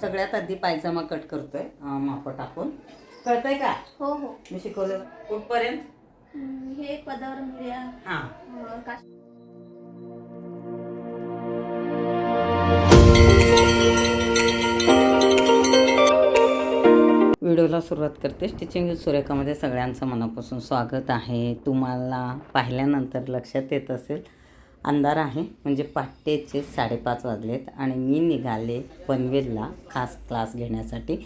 सगळ्यात आधी पायजामा कट करतोय माप टाकून. कळतंय का? हो हो. मी शिकवलं कुठपर्यंत? हे पदावर मिळ्या. हां. व्हिडिओला सुरुवात करते. स्टिचिंग विथ सुरेखामध्ये सगळ्यांचं मनापासून स्वागत आहे. तुम्हाला पाहिल्यानंतर लक्षात येत असेल अंधार आहे, म्हणजे पहाटेचे 5:30 वाजलेत आणि मी निघाले पनवेलला खास क्लास घेण्यासाठी.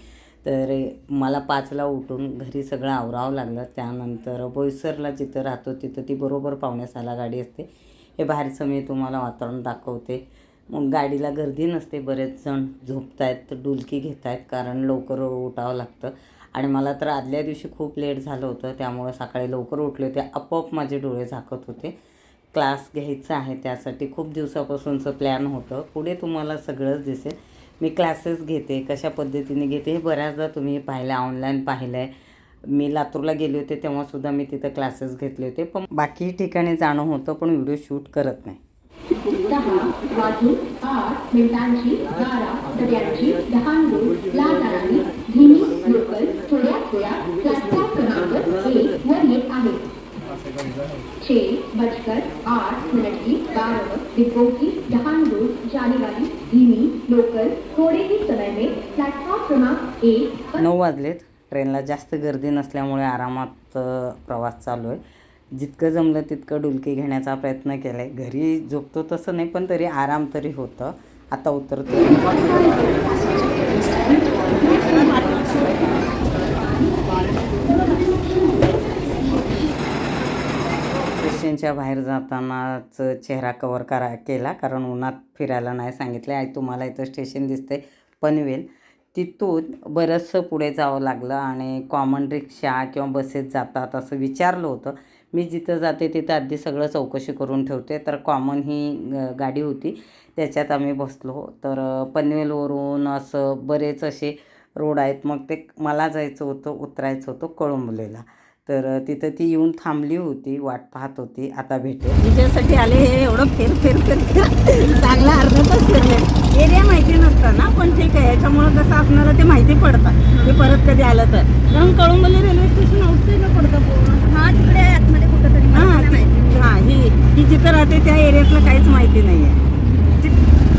तर मला 5ला उठून घरी सगळं आवरावं लागलं. त्यानंतर बोईसरला जिथं राहतो तिथं ती बरोबर 5:45ला गाडी असते. हे बाहेरचं मी तुम्हाला वातावरण दाखवते. मग गाडीला गर्दी नसते, बरेच जण झोपत आहेत, डुलकी घेत आहेत, कारण लवकर उठावं लागतं. आणि मला तर आदल्या दिवशी खूप लेट झालं होतं, त्यामुळे सकाळी लवकर उठले होते. आपोआप माझे डोळे झाकत होते. क्लास घ्यायचा आहे त्यासाठी खूप दिवसापासूनचं प्लॅन होतं. पुढे तुम्हाला सगळंच दिसेल. मी क्लासेस घेते, कशा पद्धतीने घेते हे बऱ्याचदा तुम्ही पाहिलं, ऑनलाईन पाहिलं आहे. मी लातूरला गेले होते तेव्हासुद्धा मी तिथं क्लासेस घेतले होते, पण बाकी ठिकाणी जाणं होतं, पण व्हिडिओ शूट करत नाही. 10 वाजून 8 मिनिटांची 12:87 ला जाणारी धीमी लोकल थोड्याच वेळात प्लॅटफॉर्म क्रमांक 1 वर येत आहे. 6:08 की 12 डिब्बों की जहान रोड जाने वाली धीमी लोकल थोड़े ही समय में प्लॅटफॉर्म क्रमांक 1 9 वाजलेत. ट्रेनला जास्त गर्दी नसल्यामुळे आरामात प्रवास चालू आहे. जितकं जमलं तितकं डुलकी घेण्याचा प्रयत्न केला आहे. घरी झोपतो तसं नाही, पण तरी आराम तरी होतं. आता उतरतो. स्टेशनच्या बाहेर जातानाच चेहरा कवर केला, कारण उन्हात फिरायला नाही सांगितलं. आई तुम्हाला इथं स्टेशन दिसतंय पनवेल, तिथून बरंचसं पुढे जावं लागलं आणि कॉमन रिक्षा किंवा बसेस जातात असं विचारलं होतं. मी जिथं जाते तिथं आधी सगळं चौकशी करून ठेवते. तर कॉमन ही गाडी होती, त्याच्यात आम्ही बसलो. तर पनवेलवरून असं बरेच असे रोड आहेत. मग ते मला जायचं होतं, उतरायचं होतं कळंबलेला. तर तिथं ती येऊन थांबली होती, वाट पाहत होती. आता भेटेल तिच्यासाठी आले. हे एवढं फेर चांगला अर्धा तास फिरले. एरिया माहिती नसतं ना, पण ठीक आहे. याच्यामुळं कसं आपल्याला ते माहिती पडतं ते परत कधी आलं तर. कारण कळंबली रेल्वे स्टेशन आउटसाईडला पडतं पूर्ण. हां, तिकडे आतमध्ये कुठंतरी. हां, ही जिथं राहते त्या एरियातलं काहीच माहिती नाही आहे.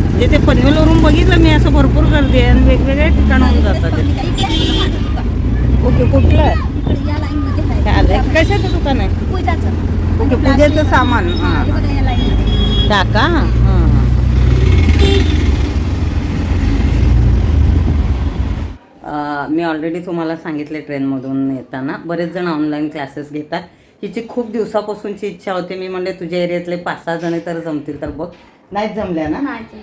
म्हणजे ते पनवेलवरून बघितलं मी, असं भरपूर गर्दी आहे आणि वेगवेगळ्या ठिकाणाहून जातात. ओके, कुठलं आहे? या लाईनमध्ये कशाचं दुकान आहे? पूजाचं. ओके, पूजेचं सामान. हां, या लाईनमध्ये टाका. हां, मी ऑलरेडी तुम्हाला सांगितले ट्रेनमधून येताना बरेच जण ऑनलाईन क्लासेस घेतात. हिची खूप दिवसापासूनची इच्छा होती. मी म्हणले तुझ्या एरियातले 5-6 जण तर जमतील तर बघ. नाहीच जमल्या ना?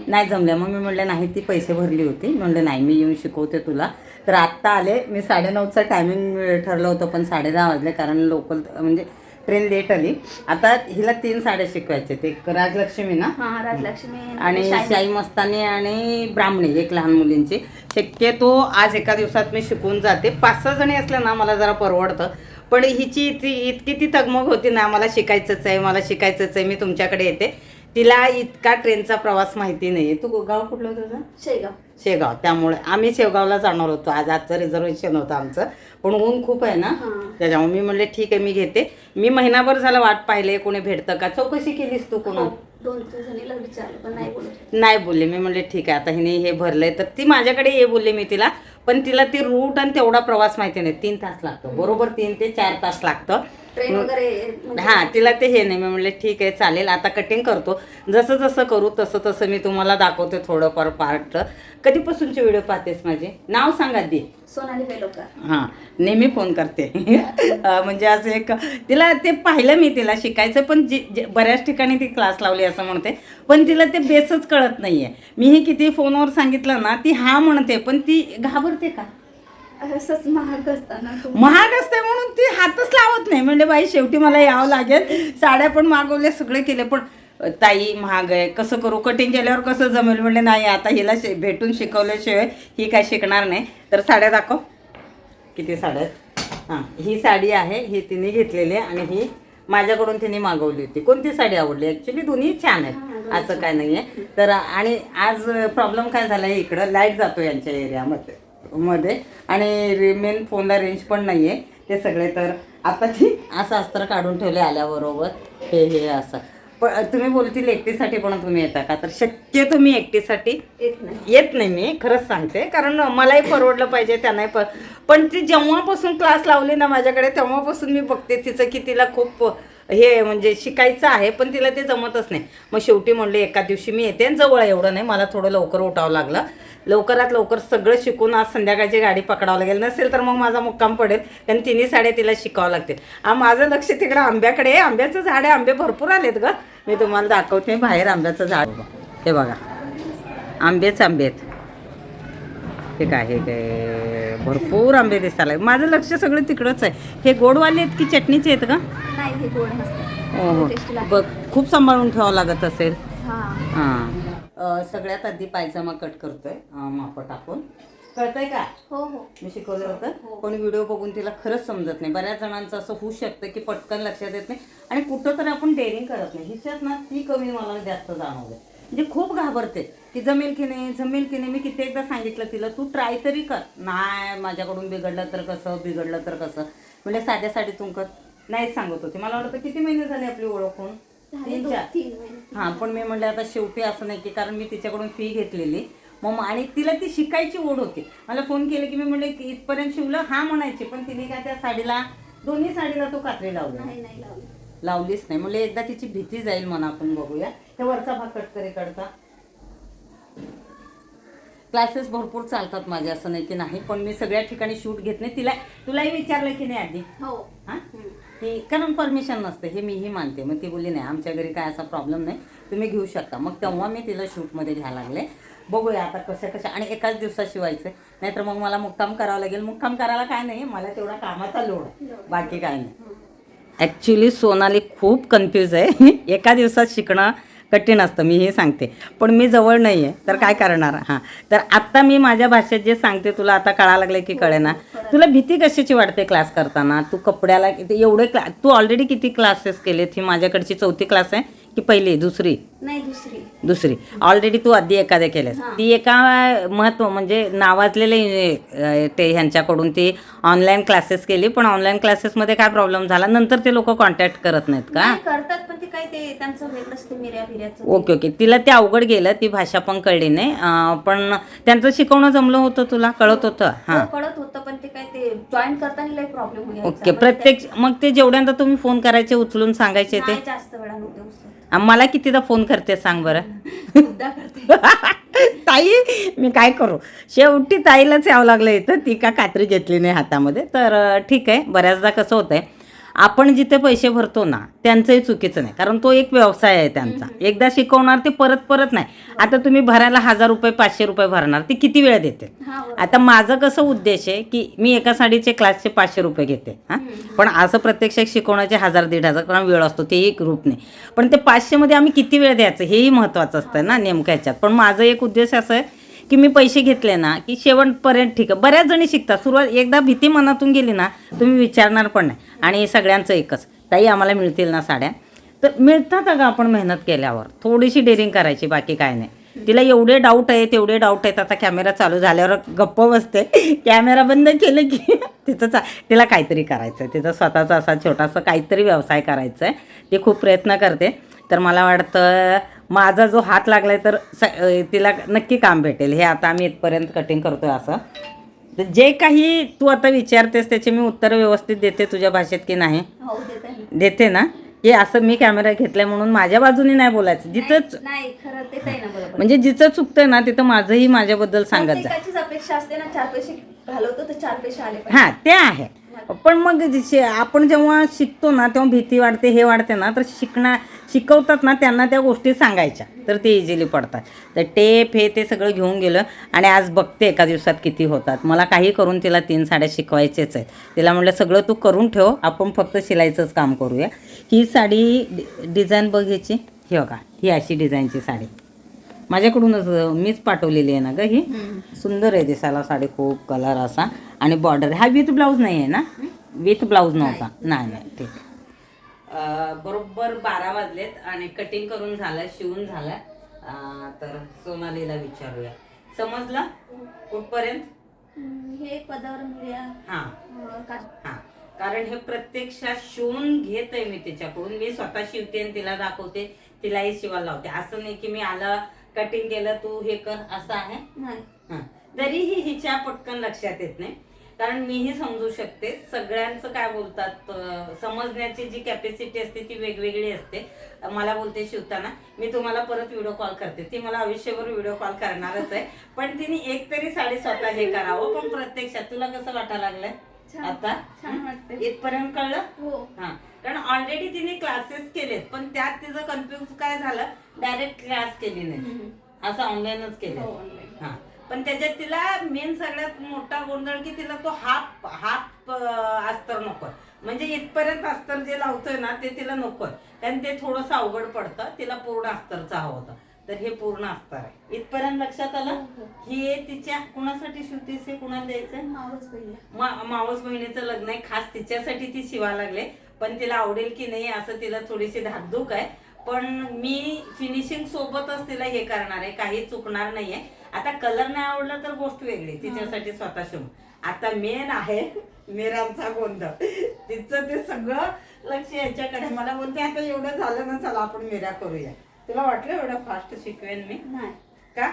नाही जमल्या. मग मी म्हणले नाही, ती पैसे भरली होती. म्हणले नाही, मी येऊन शिकवते तुला. तर आत्ता आले. मी 9:30चं टायमिंग ठरलं होतं, पण 10:30 वाजले, कारण लोकल म्हणजे ट्रेन लेट आली. आता हिला 3 साड्या शिकवायचे. ते राजलक्ष्मी ना? हां, राजलक्ष्मी आणि शाही मस्तानी आणि ब्राह्मणी, एक लहान मुलींची. शक्यतो आज एका दिवसात मी शिकवून जाते. 5-6 जणी असल्या ना मला जरा परवडतं, पण हिची इतकी ती तगमग होती ना, मला शिकायचंच आहे, मला शिकायचंच आहे, मी तुमच्याकडे येते. तिला इतका ट्रेनचा प्रवास माहिती नाही आहे. तू गाव कुठलं होतं तुझं? शेगाव. त्यामुळे आम्ही शेगावला जाणार होतो. आजचं रिझर्वेशन होतं आमचं, पण ऊन खूप आहे ना, त्याच्यामुळे मी म्हणले ठीक आहे, मी घेते. मी महिनाभर झालं वाट पाहिले, कोणी भेटतं का. चौकशी केलीस तू कोणा? 2-3 जणीला विचारलं, पण नाही बोलले. मी म्हणले ठीक आहे, आता हिने हे भरलंय तर ती माझ्याकडे ये बोलले मी तिला. पण तिला ती रूट आणि तेवढा प्रवास माहिती नाही. 3 तास लागतो, बरोबर 3 ते 4 तास लागतं ट्रेन वगैरे. हां, तिला ते हे नाही. मी म्हणले ठीक आहे, चालेल. आता कटिंग करतो. जसं जसं करू तसं तसं मी तुम्हाला दाखवते थोडंफार पार्ट. कधीपासूनचे व्हिडिओ पाहतेस माझे? नाव सांगा दी. सोनाली फेलोकर. हां, नेहमी फोन करते. म्हणजे असं एक तिला ते पाहिलं मी, तिला शिकायचं, पण बऱ्याच ठिकाणी ती क्लास लावली असं म्हणते, पण तिला ते बेसच कळत नाही आहे. मीही किती फोनवर सांगितलं ना, ती हां म्हणते, पण ती घाबरते का? असंच महाग असताना महाग असते म्हणून ती हातच लावत नाही. म्हणजे बाई शेवटी मला यावं लागेल. साड्या पण मागवल्या, सगळे केले, पण ताई महाग आहे, कसं करू, कटिंग केल्यावर कसं जमेल. म्हणले नाही, आता हिला भेटून शिकवल्याशिवाय ही काय शिकणार नाही. तर साड्या दाखव, किती साड्या आहेत. हां, ही साडी आहे, ही तिने घेतलेली आहे, आणि ही माझ्याकडून तिने मागवली होती. कोणती साडी आवडली? ॲक्च्युली दोन्ही छान आहेत. असं काय नाही आहे. तर आणि आज प्रॉब्लेम काय झाला आहे, इकडं लाईट जातो यांच्या एरियामध्ये आणि मेन फोनला रेंज पण नाही आहे ते सगळे. तर आता ती असं अस्त्र काढून ठेवले आल्याबरोबर हे असं. पण तुम्ही बोलतील एकटीसाठी पण तुम्ही येता का, तर शक्यतो मी एकटीसाठी येत नाही मी खरंच सांगते, कारण मलाही परवडलं पाहिजे त्यांनाही पण ती जेव्हापासून क्लास लावली ना माझ्याकडे तेव्हापासून मी बघते तिचं की तिला खूप हे म्हणजे शिकायचं आहे पण तिला ते जमतच नाही. मग शेवटी म्हणले एका दिवशी मी येते, जवळ एवढं नाही, मला थोडं लवकर उठावं लागलं. लवकरात लवकर सगळं शिकून आज संध्याकाळची गाडी पकडावं लागेल, नसेल तर मग माझा मुक्काम पडेल, कारण तिन्ही साड्या तिला शिकावं लागतील. माझं लक्ष तिकडं आंब्याकडे आहे. आंब्याचं झाड आहे, आंबे भरपूर आलेत ग. मी तुम्हाला दाखवते बाहेर आंब्याचं झाड. हे बघा आंबेच आंबे आहेत. हे काय हे काय भरपूर आंबे दिसायला. माझं लक्ष सगळं तिकडंच आहे. हे गोडवाले आहेत की चटणीचे आहेत का? नाही, हे गोड नसतं. हो टेस्टी लागतं. बघ खूप सांभाळून ठेवावं लागत असेल. हां. हां. सगळ्यात आधी पायजामा कट करतोय माप टाकून. कळतंय का? हो हो. मी शिकवलं होतं पण व्हिडिओ बघून तिला खरंच समजत नाही. बऱ्याच जणांचं असं होऊ शकतं की पटकन लक्षात येत नाही आणि कुठं तर आपण डेअरिंग करत नाही. हिच्यात ना ती कमी मला जास्त जाणवलं. म्हणजे खूप घाबरते की जमेल की नाही जमेल की नाही. मी कित्येकदा सांगितलं तिला तू ट्राय तरी कर. नाही माझ्याकडून बिघडलं तर कसं बिघडलं तर कसं. म्हणजे साध्या साडीतून कर नाहीच सांगत होती. मला वाटतं किती महिने झाले आपली ओळखून? 3-4. 3 महिने. हां पण मी म्हणले आता शेवटी असं नाही की कारण मी तिच्याकडून फी घेतलेली मग आणि तिला ती शिकायची ओढ होती. मला फोन केले की मी म्हणले की इथपर्यंत शिवलं हा म्हणायची पण तिने काय त्या साडीला दोन्ही साडीला तो कात्री लावली नाही लावली. लावलीच नाही. म्हणजे एकदा तिची भीती जाईल म्हणा. आपण बघूया. हे वरचा भाग कट करे कडचा. क्लासेस भरपूर चालतात माझे असं नाही की नाही पण मी सगळ्या ठिकाणी शूट घेत नाही. तुलाही विचारलं की नाही आधी? हो. हां की कारण परमिशन नसते हे मीही मानते. मग ती बोलली नाही आमच्या घरी काय असा प्रॉब्लेम नाही तुम्ही घेऊ शकता. मग तेव्हा मी तिला शूटमध्ये घ्यायला लागले. बघूया आता कशा आणि एकाच दिवसात शिवायचं नाहीतर मग मला मुक्काम करावं लागेल. मुक्काम करायला काय नाही मला तेवढा कामाचा लोड आहे बाकी काय नाही. ॲक्च्युली सोनाली खूप कन्फ्यूज आहे. एका दिवसात शिकणं कठीण असतं मी हे सांगते पण मी जवळ नाही आहे तर काय करणार. हां तर आत्ता मी माझ्या भाषेत जे सांगते तुला आता कळायला लागलं की कळेना. तुला भीती कशाची वाटते क्लास करताना? तू कपड्याला एवढे तू ऑलरेडी किती क्लासेस केलेत? ही माझ्याकडची 4थी क्लास आहे की पहिली दुसरी? नाही दुसरी. ऑलरेडी तू आधी एखाद्या केल्यास. ती एका महत्व म्हणजे नावाजलेले ते ह्यांच्याकडून ती ऑनलाईन क्लासेस केली पण ऑनलाईन क्लासेसमध्ये काय प्रॉब्लेम झाला नंतर ते लोक कॉन्टॅक्ट करत नाहीत का? करतात पण ते काय ते त्यांचं वेगळंच ते मिऱ्याचं. ओके तिला ते अवघड गेलं. ती भाषा पण कळली नाही पण त्यांचं शिकवणं जमलं होतं तुला कळत होतं? हां कळत होतं पण ते काय ते जॉईन करताना लई प्रॉब्लेम होईल. ओके प्रत्येक मग ते जेवढ्यांदा तुम्ही फोन करायचे उचलून सांगायचे ते? जास्त वेळा नव्हते उचलत. मला कितीदा फोन करते सांग बरं? खूपदा करते. ताई मी काय करू. शेवटी ताईलाच यावं लागलं इथं. ती का कात्री घेतली नाही हातामध्ये. तर ठीक आहे. बऱ्याचदा कसं होतं आहे आपण जिथे पैसे भरतो ना त्यांचंही चुकीचं नाही कारण तो एक व्यवसाय आहे त्यांचा. एकदा शिकवणार ते परत नाही. आता तुम्ही भरायला 1000 रुपये 500 रुपये भरणार ते किती वेळ देते? आता माझं कसं उद्देश आहे की मी एका साडीचे क्लासचे 500 रुपये घेते. हां पण असं प्रत्यक्षात शिकवण्याचे 1000-1500 कारण वेळ असतो तेही ग्रुप नाही. पण ते 500मध्ये आम्ही किती वेळ द्यायचं हेही महत्त्वाचं असतं ना नेमकं ह्याच्यात. पण माझं एक उद्देश असं आहे की मी पैसे घेतले ना की शेवटपर्यंत ठीक आहे. बऱ्याच जणी शिकतात. सुरुवात एकदा भीती मनातून गेली ना तुम्ही विचारणार पण नाही. आणि सगळ्यांचं एकच ताई आम्हाला मिळतील ना साड्या? तर मिळतात अगं आपण मेहनत केल्यावर. थोडीशी डेअरिंग करायची बाकी काय नाही. तिला एवढे डाऊट आहे तेवढे डाऊट आहेत. आता कॅमेरा चालू झाल्यावर गप्प बसते. कॅमेरा बंद केलं की तिला काहीतरी करायचं आहे. तिचा स्वतःचा असा छोटासा काहीतरी व्यवसाय करायचा आहे. ती खूप प्रयत्न करते. तर मला वाटतं माझा जो हात लागला आहे तर तिला नक्की काम भेटेल. हे आता आम्ही इथपर्यंत कटिंग करतो आहे असं. तर जे काही तू आता विचारतेस त्याचे मी उत्तर व्यवस्थित देते तुझ्या भाषेत की नाही? देते ना? हे असं मी कॅमेरा घेतलाय म्हणून माझ्या बाजूने नाही बोलायचं. जिथंच नाही खरं ते नाही ना बरोबर. म्हणजे जिथं चुकतंय ना तिथं माझंही माझ्याबद्दल सांगत जा. प्रत्येकाचीच अपेक्षा असते ना 4 पैसे घालवतो तर 4 पैसे आले पाहिजे. हां ते आहे. पण मग आपण जेव्हा शिकतो ना तेव्हा भीती वाटते हे वाटते ना तर शिकवतात ना त्यांना त्या गोष्टी सांगायच्या तर ते इझिली पडतात. तर टेप हे ते सगळं घेऊन गेलं आणि आज बघते एका दिवसात किती होतात. मला काही करून तिला 3 साड्या शिकवायचेच आहेत. तिला म्हटलं सगळं तू करून ठेव आपण फक्त शिलाईचंच काम करूया. ही साडी डिझाईन बघायची. ही बघा ही अशी डिझाईनची साडी माझ्याकडूनच मीच पाठवलेली आहे ना गं. ही सुंदर आहे दिसायला साडी. खूप कलर असा आणि बॉर्डर. हा विथ ब्लाऊज नाही आहे ना? विथ ब्लाऊज नव्हता. नाही ठीक. बरोबर 12 वाजलेत आणि कटिंग करून झालं, शिवून झालं. तर सोनालीला विचारूया, समजलं कुठपर्यंत? हे पदावर मिळ्या. हा हा, कारण हे प्रत्यक्षात शिवून घेत आहे मी तिच्याकडून. मी स्वतः शिवते आणि तिला दाखवते, तिलाही शिवायला लावते. असं नाही की मी आलं कटिंग केलं तू हे कर असं आहे. नाही. तरीही हिच्या पटकन लक्षात येत नाही, कारण मीही समजू शकते. सगळ्यांचं काय बोलतात, समजण्याची जी कॅपॅसिटी असते ती वेगवेगळी असते. मला बोलते शिवताना, मी तुम्हाला परत व्हिडिओ कॉल करते. ती मला आयुष्यभर व्हिडिओ कॉल करणारच आहे, पण तिने एक तरी साडी स्वतः हे करावं. पण प्रत्यक्षात तुला कसं वाटायला लागलंय आता? छान वाटते. इथपर्यंत कळलं? हो. हा, कारण ऑलरेडी तिने क्लासेस केलेत, पण त्यात तिचं कन्फ्युज काय झालं, डायरेक्ट क्लास केली नाही, असं ऑनलाईनच केलं. हा, पण त्याच्यात तिला मेन सगळ्यात मोठा गोंधळ की तिला तो हाफ अस्तर नको, म्हणजे इथपर्यंत अस्तर जे लावतोय ना ते तिला नकोय, कारण ते थोडंसं अवघड पडतं. तिला पूर्ण अस्तरचा हवं होतं, तर हे पूर्ण अस्तर आहे. इथपर्यंत लक्षात आलं? हे तिच्या कुणासाठी शिवतीस, हे कुणाला द्यायचंय? मावस बहिणीचं लग्न आहे, खास तिच्यासाठी ती शिवायला लागले. पण तिला आवडेल की नाही असं तिला थोडीशी धाकधूक आहे. पण मी फिनिशिंग सोबतच तिला हे करणार आहे, काही चुकणार नाहीये. आता कलर नाही आवडला तर गोष्ट वेगळी, तिच्यासाठी स्वतः शिवून. आता मेन आहे मीरांचा गोंधळ. तिचं ते सगळं लक्ष याच्याकडे. मला बोलते आता एवढं झालं ना, चला आपण मीरा करूया. तुला वाटलं एवढं फास्ट शिकवेन मी? नाही का?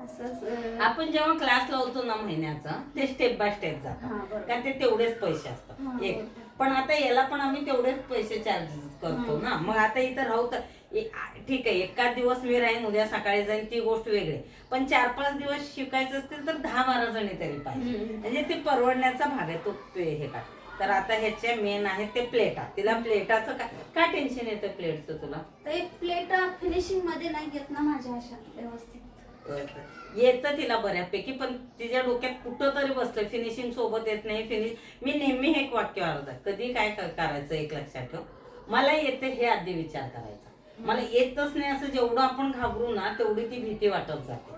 असंच आपण जेव्हा क्लास लावतो ना महिन्याचा, ते स्टेप बाय स्टेप जातात, कारण ते तेवढेच पैसे असतात एक. पण आता याला पण आम्ही तेवढेच पैसे चार्जेस करतो ना. मग आता इथं राहू तर ठीक आहे, एकाच दिवस मी राहीन, उद्या सकाळी जाईन, ती गोष्ट वेगळी. पण 4-5 दिवस शिकायचं असतील तर 10-12 जणी तरी पाहिजे, म्हणजे ते परवडण्याचा भाग आहे तो हे का. तर आता ह्याचे मेन आहे ते प्लेटा. तिला प्लेटाचं काय टेन्शन येतं प्लेटचं तुला? प्लेट फिनिशिंग मध्ये नाही येत ना माझ्या अशा व्यवस्थित. येतं तिला बऱ्यापैकी, पण तिच्या डोक्यात कुठं तरी बसलं फिनिशिंग सोबत येत नाही. मी नेहमी हे एक वाक्य वाढवतात, कधी काय करायचं एक लक्षात ठेव, मला येते हे आधी विचार करायचा. मला येतच नाही असं जेवढं आपण घाबरू ना तेवढी ती भीती वाटत जाते.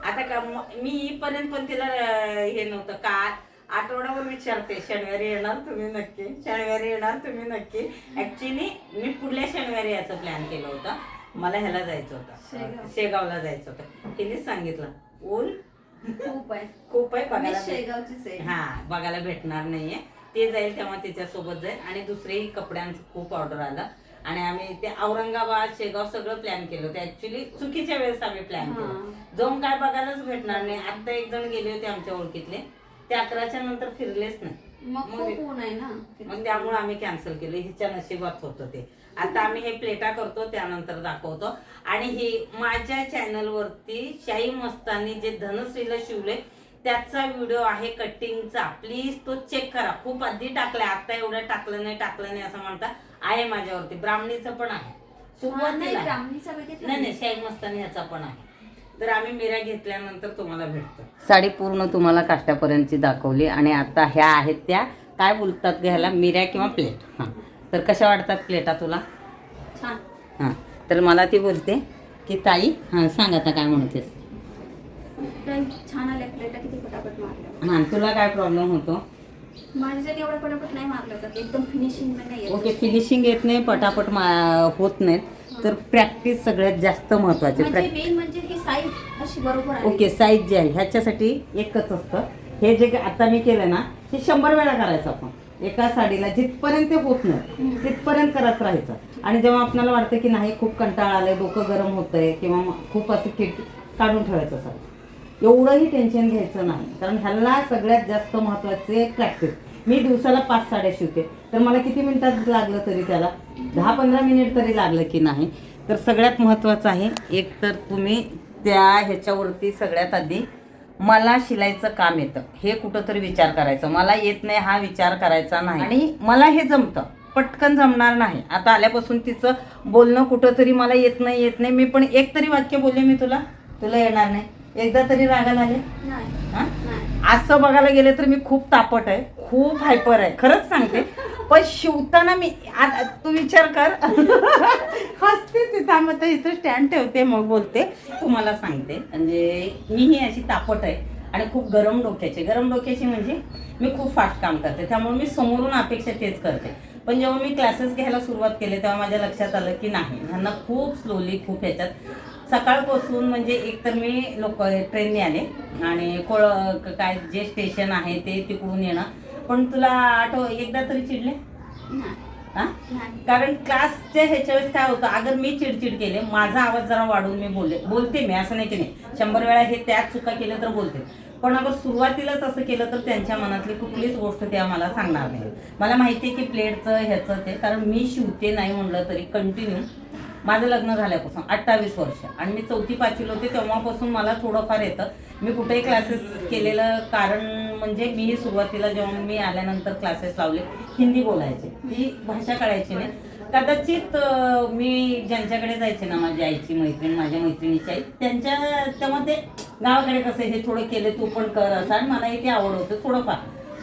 आता का मी येईपर्यंत पण तिला हे नव्हतं. काय आठवड्यावर विचारते, शनिवारी येणार तुम्ही नक्की, शनिवारी येणार तुम्ही नक्की. ऍक्च्युली मी पुढल्या शनिवारी याचा प्लॅन केला होता. मला ह्याला जायचं होतं, शेगावला जायचं होतं. तिनेच सांगितलं ऊन खूप आहे बघायला, शेगावचीच आहे. हा बघायला भेटणार नाहीये. ते जाईल तेव्हा तिच्यासोबत जाईल. आणि दुसरेही कपड्यांचं खूप ऑर्डर आलं आणि आम्ही ते औरंगाबाद शेगाव सगळं प्लॅन केलं होतं. ऍक्च्युली चुकीच्या वेळेस आम्ही प्लॅन केलं, जाऊन काय बघायलाच भेटणार नाही. आता एक जण गेले होते आमच्या ओळखीतले, ते 11च्या नंतर फिरलेच नाही. मग ऊन आहे ना, मग त्यामुळे आम्ही कॅन्सल केलं. हिच्या नशिबात होतं ते. आता आम्ही हे प्लेटा करतो, त्यानंतर दाखवतो. आणि हे माझ्या चॅनलवरती शाही मस्तानी जे धनश्रीला शिवले त्याचा व्हिडिओ आहे कटिंगचा, प्लीज तो चेक करा. खूप आधी टाकलाय, आता एवढं टाकलं नाही असं म्हणता, आहे माझ्यावरती. ब्राह्मणीचं पण आहे, सुरुवातीला नाही शाही मस्तानी ह्याचा पण आहे. तर आम्ही मिऱ्या घेतल्यानंतर तुम्हाला भेटतो. साडी पूर्ण तुम्हाला काष्ट्यापर्यंतची दाखवली. आणि आता ह्या आहेत त्या काय बोलतात घ्यायला, मिऱ्या किंवा प्लेट. हां, तर कशा वाटतात प्लेटा तुला? छान. हां, तर मला ती बोलते की ताई, हां सांग आता काय म्हणतेस. छान आल्या प्लेटा, किती पटापट मारल्या. हां, तुला काय प्रॉब्लेम होतो? माझ्या एवढं पटापट नाही मारलं तर एकदम फिनिशिंग नाही. ओके, फिनिशिंग येत नाही, पटापट होत नाहीत. तर प्रॅक्टिस सगळ्यात जास्त महत्वाची. मेन म्हणजे ही साईज अशी बरोबर आहे. ओके, साईज जी आहे ह्याच्यासाठी एकच असतं. हे जे आता मी केलं ना, हे 100 वेळा करायचं आपण एका साडीला. जिथपर्यंत ते होत नाही तिथपर्यंत करत राहायचं. आणि जेव्हा आपल्याला वाटतं की नाही खूप कंटाळा आलाय, डोकं गरम होतंय किंवा खूप असं किट काढून ठेवायचं साडी. एवढंही टेन्शन घ्यायचं नाही, कारण ह्याला सगळ्यात जास्त महत्वाचे प्रॅक्टिस. मी दिवसाला 5 साड्या शिवते, तर मला किती मिनिटात लागलं तरी त्याला 10-15 मिनिट तरी लागलं की नाही. तर सगळ्यात महत्त्वाचं आहे एक तर तुम्ही त्या ह्याच्यावरती सगळ्यात आधी मला शिलाईचं काम येतं हे कुठंतरी विचार करायचं. मला येत नाही हा विचार करायचा नाही. आणि मला हे जमतं, पटकन जमणार नाही. आता आल्यापासून तिचं बोलणं कुठंतरी मला येत नाही. मी पण एक तरी वाक्य बोलले मी तुला येणार नाही, एकदा तरी रागाला आले. असं बघायला गेलं तर मी खूप तापट आहे, खूप हायपर आहे, खरंच सांगते. पण शिवताना मी तू विचार कर हसते तिथं, मग इथं स्टँड ठेवते मग बोलते, तुम्हाला सांगते. म्हणजे मी ही अशी तापट आहे आणि खूप गरम डोक्याची म्हणजे मी खूप फास्ट काम करते. त्यामुळे मी समोरून अपेक्षा तेच करते. पण जेव्हा मी क्लासेस घ्यायला सुरुवात केली तेव्हा माझ्या लक्षात आलं की नाही, ह्यांना खूप स्लोली, खूप ह्याच्यात सकाळपासून म्हणजे एकतर मी ट्रेनने आले आणि काय जे स्टेशन आहे ते तिकडून येणं. पण तुला एकदा तरी चिडले हां? कारण क्लासच्या ह्याच्या वेळेस काय होतं, अगर मी चिडचिड केले, माझा आवाज जरा वाढवून मी बोलते मी, असं नाही की नाही 100 वेळा हे त्याच चुका केल्या तर बोलते. पण अगर सुरुवातीलाच असं केलं तर त्यांच्या मनातली कुठलीच गोष्ट त्या मला सांगणार नाही. मला माहिती आहे की प्लेटचं ह्याचं ते, कारण मी शिवते नाही म्हणलं तरी कंटिन्यू माझं लग्न झाल्यापासून 28 वर्ष आणि मी 4वी-5वीला होते तेव्हापासून मला थोडंफार येतं. मी कुठेही क्लासेस केलेलं कारण म्हणजे मी सुरुवातीला जेव्हा मी आल्यानंतर क्लासेस लावले हिंदी बोलायचे, ती भाषा कळायची नाही. कदाचित मी ज्यांच्याकडे जायचे ना, माझी आईची मैत्रीण, माझ्या मैत्रिणीची आई, तेव्हा ते गावाकडे कसं हे थोडं केले तू पण कर असं, आणि मलाही ते आवड होतं थोडंफार.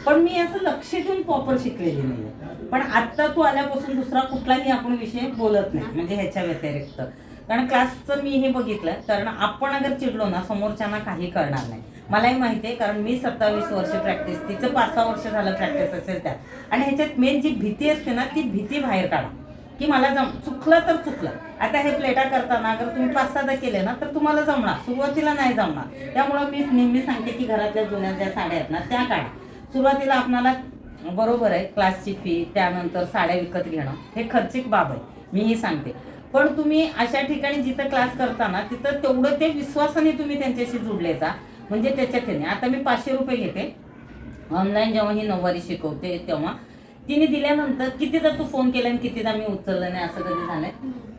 पण मी असं लक्ष देऊन प्रॉपर शिकलेली नाही. पण आत्ता तू आल्यापासून दुसरा कुठलाही आपण विषय बोलत नाही म्हणजे ह्याच्या व्यतिरिक्त. कारण क्लासचं मी हे बघितलं, कारण आपण अगर चिडलो ना समोरच्यांना काही कळणार नाही. मलाही माहिती आहे, कारण मी 27 वर्ष प्रॅक्टिस, तिचं 5-6 वर्ष झालं प्रॅक्टिस असेल त्यात. आणि ह्याच्यात मेन जी भीती असते ना, ती भीती बाहेर काढा की मला चुकलं तर चुकलं. आता हे प्लेटा करताना अगर तुम्ही 5-6दा केले ना तर तुम्हाला जमणार, सुरुवातीला नाही जमणार. त्यामुळं मी नेहमी सांगते की घरातल्या जुन्या ज्या साड्या आहेत ना त्या काढा. सुरुवातीला आपणाला बरोबर आहे क्लासची फी, त्यानंतर साड्या विकत घेणं हे खर्चिक बाब आहे, मीही सांगते. पण तुम्ही अशा ठिकाणी जिथं क्लास करताना तिथं तेवढं ते विश्वासाने तुम्ही त्यांच्याशी जुडले जा, म्हणजे त्याच्यात नाही. आता मी 500 रुपये घेते ऑनलाईन, जेव्हा ही 9वारी शिकवते तेव्हा तिने दिल्यानंतर कितीदा तू फोन केला आणि कितीदा मी उचललं नाही, असं कधी झालंय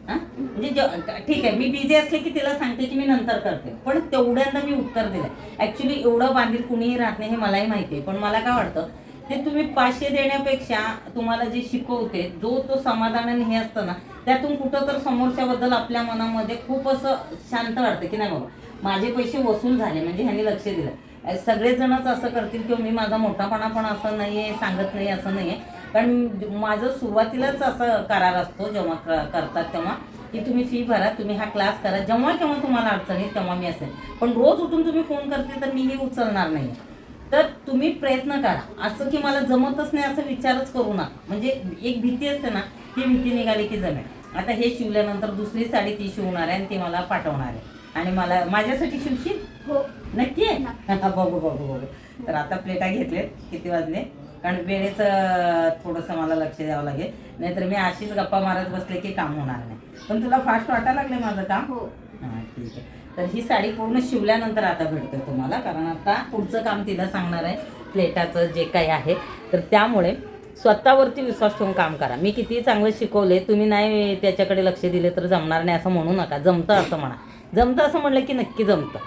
हां? म्हणजे ठीक आहे, मी बिझी असले की तिला सांगते की मी नंतर करते, पण तेवढ्यांदा मी उत्तर दिलं. ॲक्च्युली एवढं बांधील कुणीही राहत नाही हे मलाही माहिती आहे. पण मला काय वाटतं, ते तुम्ही 500 देण्यापेक्षा तुम्हाला जे शिकवते जो तो समाधान हे असतं ना, त्यातून कुठं तर समोरच्याबद्दल आपल्या मनामध्ये खूप असं शांत वाटतं की नाही बाबा माझे पैसे वसूल झाले, म्हणजे ह्यांनी लक्ष दिलं. सगळेजणच असं करतील किंवा मी माझा मोठापणा पण असं नाही आहे, सांगत नाही असं नाही आहे. कारण माझं सुरुवातीलाच असं करार असतो जेव्हा करतात तेव्हा की तुम्ही फी भरा, तुम्ही हा क्लास करा, जेव्हा केव्हा तुम्हाला अडचणी तेव्हा मी असेल. पण रोज उठून तुम्ही फोन करते तर मीही उचलणार नाही. तर तुम्ही प्रयत्न करा, असं की मला जमतच नाही असं विचारच करू नका. म्हणजे एक भीती असते ना, ती भीती निघाली की जमेल. आता हे शिवल्यानंतर दुसरी साडी ती शिवणार आहे आणि ती मला पाठवणार आहे, आणि मला माझ्यासाठी शिवशील? हो नक्की आहे. बघू. तर आता प्लेटा घेतलेत, किती वाजले, कारण वेळेचं थोडंसं मला लक्ष द्यावं लागेल, नाहीतर मी अशीच गप्पा मारत बसले की काम होणार नाही. पण तुला फास्ट वाटायला लागले माझं काम? हो. हां ठीक आहे. तर ही साडी पूर्ण शिवल्यानंतर आता भेटते तुम्हाला, कारण आता पुढचं काम तिला सांगणार आहे प्लेटाचं जे काही आहे. तर त्यामुळे स्वतःवरती विश्वास ठेवून काम करा. मी किती चांगलं शिकवले, तुम्ही नाही त्याच्याकडे लक्ष दिले तर जमणार नाही असं म्हणू नका. जमतं असं म्हणा, जमतं असं म्हणलं की नक्की जमतं.